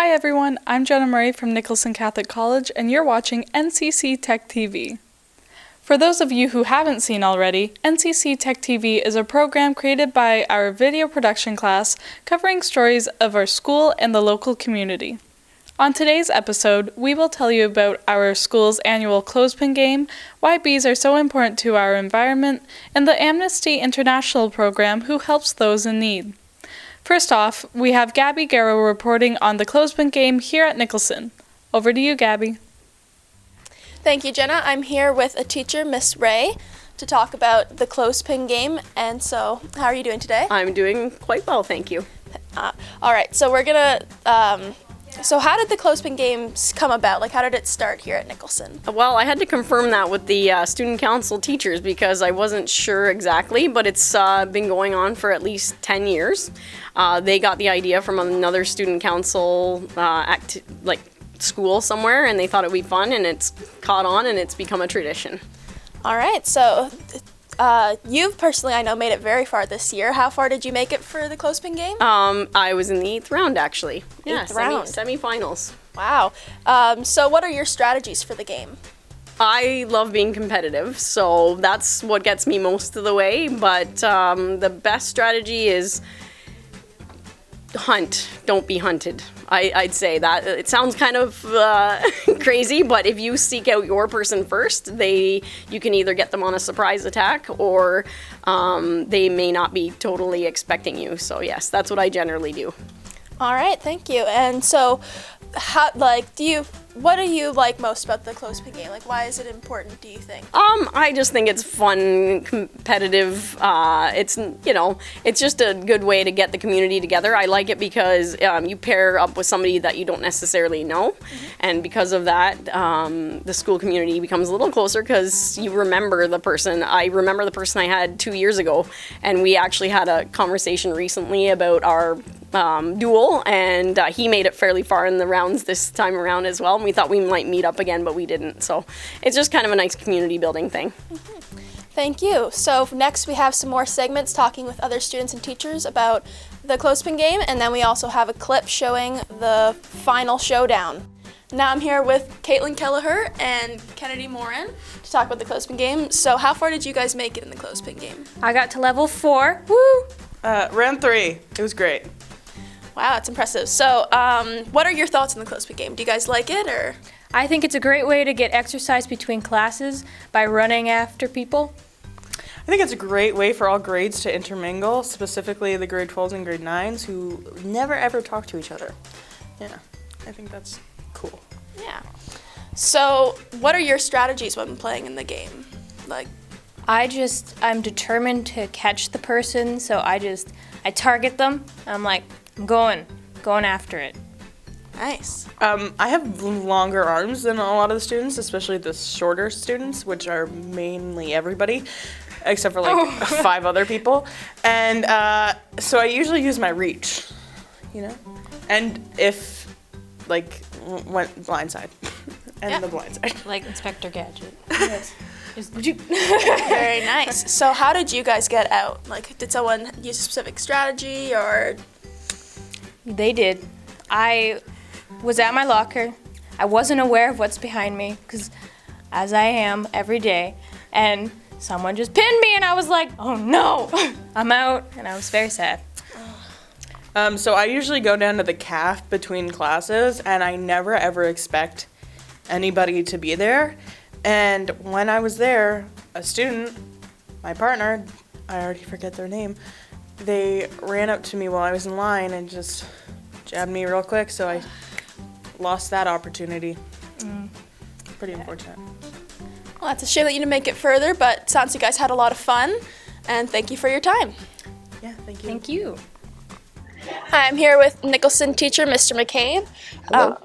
Hi everyone, I'm Jenna from Nicholson Catholic College and you're watching NCC Tech TV. For those of you who haven't seen already, NCC Tech TV is a program created by our video production class covering stories of our school and the local community. On today's episode, we will tell you about our school's annual clothespin game, why bees are so important to our environment, and the Amnesty International program who helps those in need. First off, we have Gabby reporting on the clothespin game here at Nicholson. Over to you, Gabby. Thank you, Jenna. I'm here with a teacher, Miss Ray, to talk about the clothespin game. And so, how are you doing today? I'm doing quite well, thank you. All right, so we're gonna. So how did the clothespin games come about? Like, how did it start here at Nicholson? Well, I had to confirm that with the student council teachers because I wasn't sure exactly, but it's been going on for at least 10 years. They got the idea from another student council school somewhere, and they thought it would be fun, and it's caught on, and it's become a tradition. All right, so you've personally, I know, made it very far this year. How far did you make it for the clothespin game? I was in the 8th round, actually. Eighth round. Semi-finals. Wow. So what are your strategies for the game? I love being competitive, so that's what gets me most of the way, but the best strategy is hunt, don't be hunted. I'd say that. It sounds kind of crazy, but if you seek out your person first, you can either get them on a surprise attack or they may not be totally expecting you. So yes, that's what I generally do. All right, thank you. And so, what do you like most about the clothespin game? Like, why is it important, do you think? I just think it's fun, competitive. It's just a good way to get the community together. I like it because you pair up with somebody that you don't necessarily know, and because of that, the school community becomes a little closer because you remember the person. I remember the person I had 2 years ago, and we actually had a conversation recently about our duel, and he made it fairly far in the rounds this time around as well. And we thought we might meet up again, but we didn't. So it's just kind of a nice community building thing. Thank you. So next we have some more segments talking with other students and teachers about the clothespin game, and then we also have a clip showing the final showdown. Now I'm here with Caitlin Kelleher and Kennedy Morin to talk about the clothespin game. So how far did you guys make it in the clothespin game? I got to level 4. Woo! Round 3. It was great. Wow, that's impressive. So, what are your thoughts on the clothespin game? Do you guys like it, or? I think it's a great way to get exercise between classes by running after people. I think it's a great way for all grades to intermingle, specifically the grade 12s and grade 9s who never ever talk to each other. Yeah, I think that's cool. Yeah. So, what are your strategies when playing in the game? I'm determined to catch the person, so I target them. I'm like, I'm going after it. Nice. I have longer arms than a lot of the students, especially the shorter students, which are mainly everybody, except for 5 other people. And so I usually use my reach, and if, went blindside, and the blindside. Like Inspector Gadget. Yes. Very nice. So how did you guys get out? Did someone use a specific strategy, or? They did. I was at my locker. I wasn't aware of what's behind me, because as I am every day, and someone just pinned me, and I was like, oh no, I'm out, and I was very sad. So I usually go down to the caf between classes, and I never ever expect anybody to be there. And when I was there, a student, my partner, I already forget their name, they ran up to me while I was in line and just jabbed me real quick, so I lost that opportunity. Pretty unfortunate. Well, that's a shame that you didn't make it further, but sounds you guys had a lot of fun, and thank you for your time. Yeah, thank you. Thank you. Hi, I'm here with Nicholson teacher, Mr. McCabe. Hello.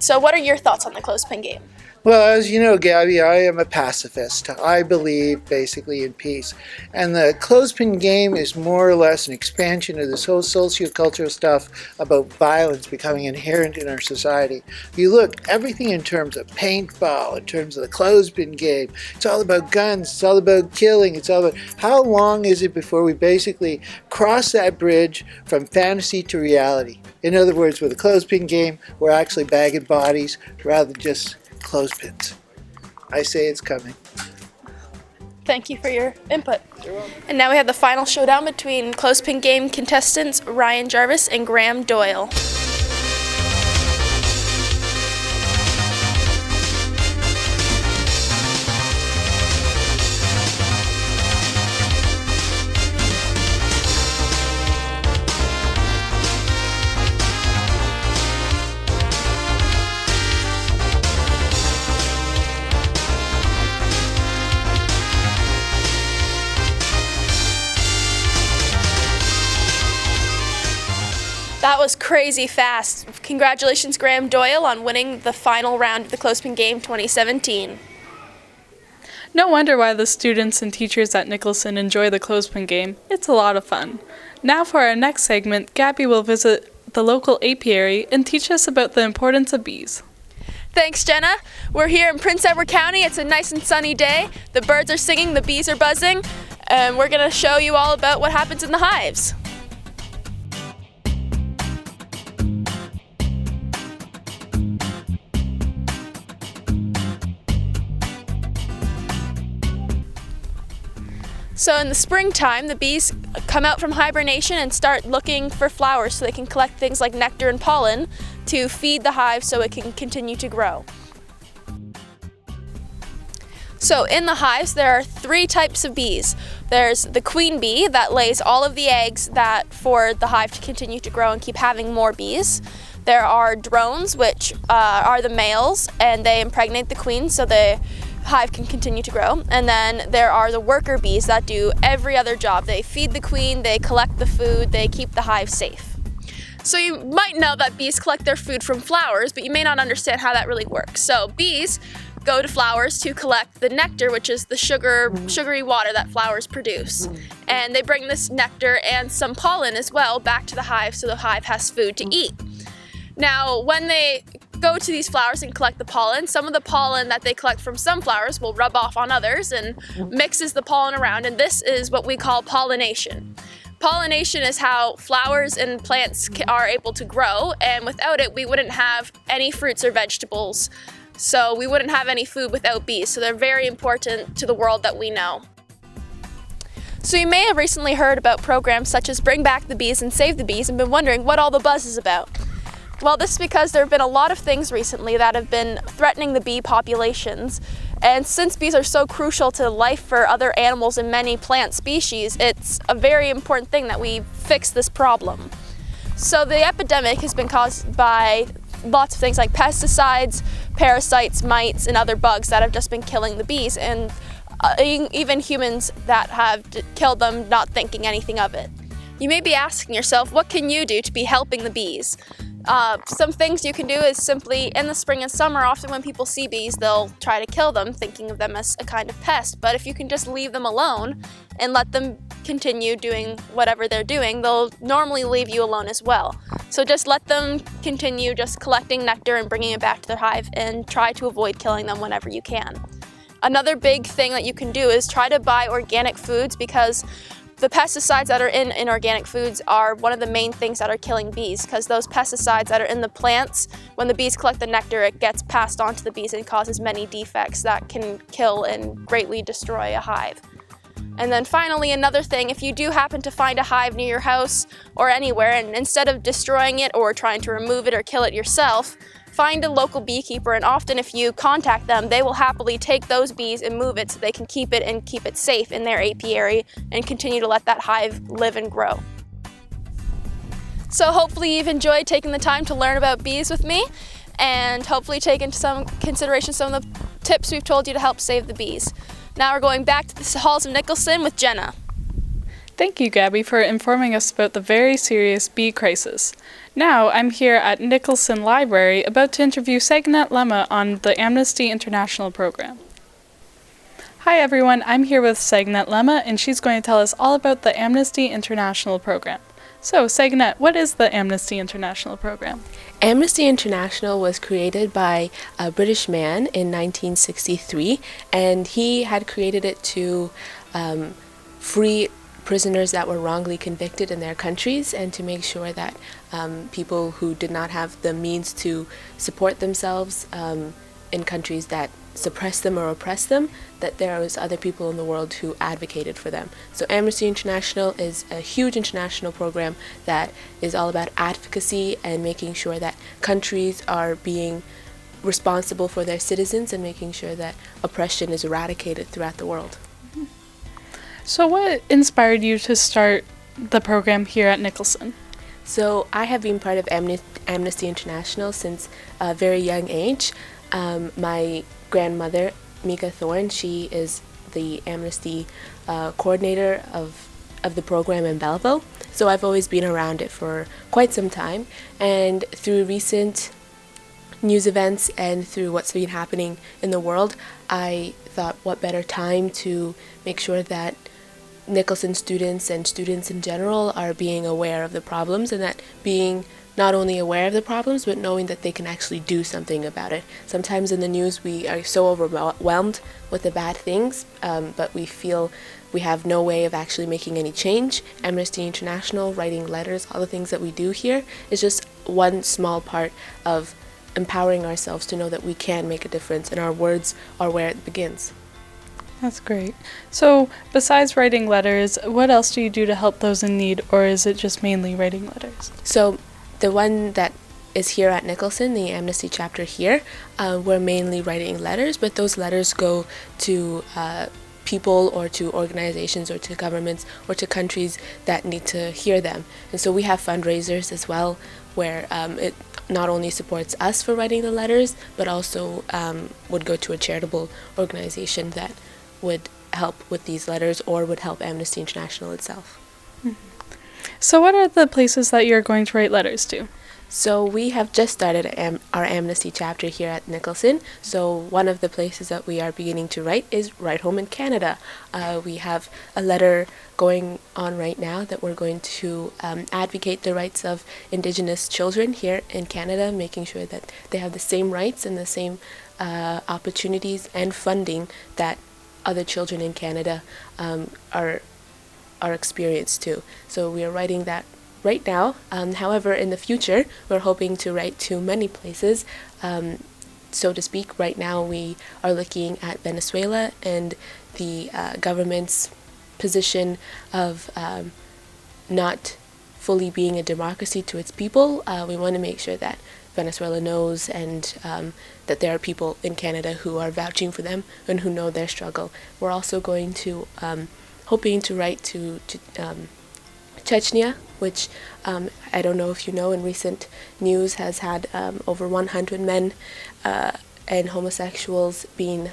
So what are your thoughts on the clothespin game? Well, as you know, Gabby, I am a pacifist. I believe basically in peace. And the clothespin game is more or less an expansion of this whole sociocultural stuff about violence becoming inherent in our society. If you look, everything in terms of paintball, in terms of the clothespin game, it's all about guns, it's all about killing, it's all about how long is it before we basically cross that bridge from fantasy to reality? In other words, with a clothespin game, we're actually bagging bodies rather than just clothespins. I say it's coming. Thank you for your input. And now we have the final showdown between clothespin game contestants Ryan Jarvis and Graham Doyle. That was crazy fast. Congratulations, Graham Doyle, on winning the final round of the Clothespin Game 2017. No wonder why the students and teachers at Nicholson enjoy the clothespin game. It's a lot of fun. Now for our next segment, Gabby will visit the local apiary and teach us about the importance of bees. Thanks, Jenna. We're here in Prince Edward County. It's a nice and sunny day. The birds are singing, the bees are buzzing, and we're going to show you all about what happens in the hives. So in the springtime, the bees come out from hibernation and start looking for flowers so they can collect things like nectar and pollen to feed the hive so it can continue to grow. So in the hives, there are 3 types of bees. There's the queen bee that lays all of the eggs that for the hive to continue to grow and keep having more bees. There are drones, which are the males, and they impregnate the queen so the hive can continue to grow. And then there are the worker bees that do every other job. They feed the queen, they collect the food, they keep the hive safe. So you might know that bees collect their food from flowers, but you may not understand how that really works. So bees go to flowers to collect the nectar, which is the sugary water that flowers produce. And they bring this nectar and some pollen as well back to the hive so the hive has food to eat. Now, when they go to these flowers and collect the pollen, some of the pollen that they collect from some flowers will rub off on others and mixes the pollen around, and this is what we call pollination. Pollination is how flowers and plants are able to grow, and without it, we wouldn't have any fruits or vegetables. So we wouldn't have any food without bees, so they're very important to the world that we know. So you may have recently heard about programs such as Bring Back the Bees and Save the Bees and been wondering what all the buzz is about. Well, this is because there have been a lot of things recently that have been threatening the bee populations. And since bees are so crucial to life for other animals and many plant species, it's a very important thing that we fix this problem. So the epidemic has been caused by lots of things like pesticides, parasites, mites, and other bugs that have just been killing the bees, and even humans that have killed them not thinking anything of it. You may be asking yourself, what can you do to be helping the bees? Some things you can do is simply, in the spring and summer, often when people see bees, they'll try to kill them, thinking of them as a kind of pest. But if you can just leave them alone and let them continue doing whatever they're doing, they'll normally leave you alone as well. So just let them continue just collecting nectar and bringing it back to their hive, and try to avoid killing them whenever you can. Another big thing that you can do is try to buy organic foods, because the pesticides that are in inorganic foods are one of the main things that are killing bees, because those pesticides that are in the plants, when the bees collect the nectar, it gets passed on to the bees and causes many defects that can kill and greatly destroy a hive. And then finally, another thing, if you do happen to find a hive near your house or anywhere, and instead of destroying it or trying to remove it or kill it yourself, find a local beekeeper, and often if you contact them, they will happily take those bees and move it so they can keep it and keep it safe in their apiary and continue to let that hive live and grow. So hopefully you've enjoyed taking the time to learn about bees with me, and hopefully take into some consideration some of the tips we've told you to help save the bees. Now we're going back to the halls of Nicholson with Jenna. Thank you, Gabby, for informing us about the very serious bee crisis. Now, I'm here at Nicholson Library about to interview Segnet Lemma on the Amnesty International program. Hi everyone, I'm here with Segnet Lemma and she's going to tell us all about the Amnesty International program. So, Segnet, what is the Amnesty International program? Amnesty International was created by a British man in 1963, and he had created it to free prisoners that were wrongly convicted in their countries and to make sure that people who did not have the means to support themselves in countries that suppress them or oppress them, that there was other people in the world who advocated for them. So Amnesty International is a huge international program that is all about advocacy and making sure that countries are being responsible for their citizens and making sure that oppression is eradicated throughout the world. So what inspired you to start the program here at Nicholson? So I have been part of Amnesty International since a very young age. My grandmother, Mika Thorne, she is the Amnesty coordinator of the program in Belleville. So I've always been around it for quite some time. And through recent news events and through what's been happening in the world, I thought what better time to make sure that Nicholson students and students in general are being aware of the problems, and that being not only aware of the problems, but knowing that they can actually do something about it. Sometimes in the news we are so overwhelmed with the bad things, but we feel we have no way of actually making any change. Amnesty International, writing letters, all the things that we do here is just one small part of empowering ourselves to know that we can make a difference, and our words are where it begins. That's great. So, besides writing letters, what else do you do to help those in need, or is it just mainly writing letters? So, the one that is here at Nicholson, the Amnesty chapter here, we're mainly writing letters, but those letters go to people or to organizations or to governments or to countries that need to hear them. And so we have fundraisers as well, where it not only supports us for writing the letters, but also would go to a charitable organization that would help with these letters or would help Amnesty International itself. So what are the places that you're going to write letters to? So we have just started our Amnesty chapter here at Nicholson. So one of the places that we are beginning to write is right home in Canada. We have a letter going on right now that we're going to advocate the rights of Indigenous children here in Canada, making sure that they have the same rights and the same opportunities and funding that other children in Canada are experienced too. So we are writing that right now. However, in the future, we're hoping to write to many places. So to speak, right now we are looking at Venezuela and the government's position of not fully being a democracy to its people. We want to make sure that Venezuela knows and that there are people in Canada who are vouching for them and who know their struggle. We're also going to hoping to write to Chechnya, which I don't know if you know, in recent news has had over 100 men and homosexuals being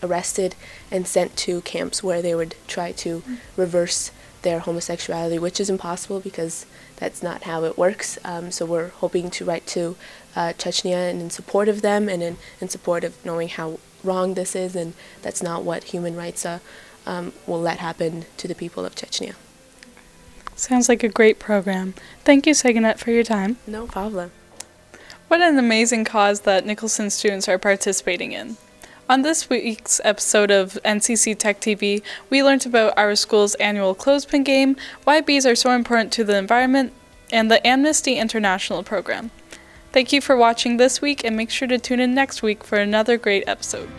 arrested and sent to camps where they would try to reverse their homosexuality, which is impossible because that's not how it works. So we're hoping to write to Chechnya and in support of them and in support of knowing how wrong this is, and that's not what human rights will let happen to the people of Chechnya. Sounds like a great program. Thank you, Segnet, for your time. No problem. What an amazing cause that Nicholson students are participating in. On this week's episode of NCC Tech TV, we learned about our school's annual clothespin game, why bees are so important to the environment, and the Amnesty International program. Thank you for watching this week, and make sure to tune in next week for another great episode.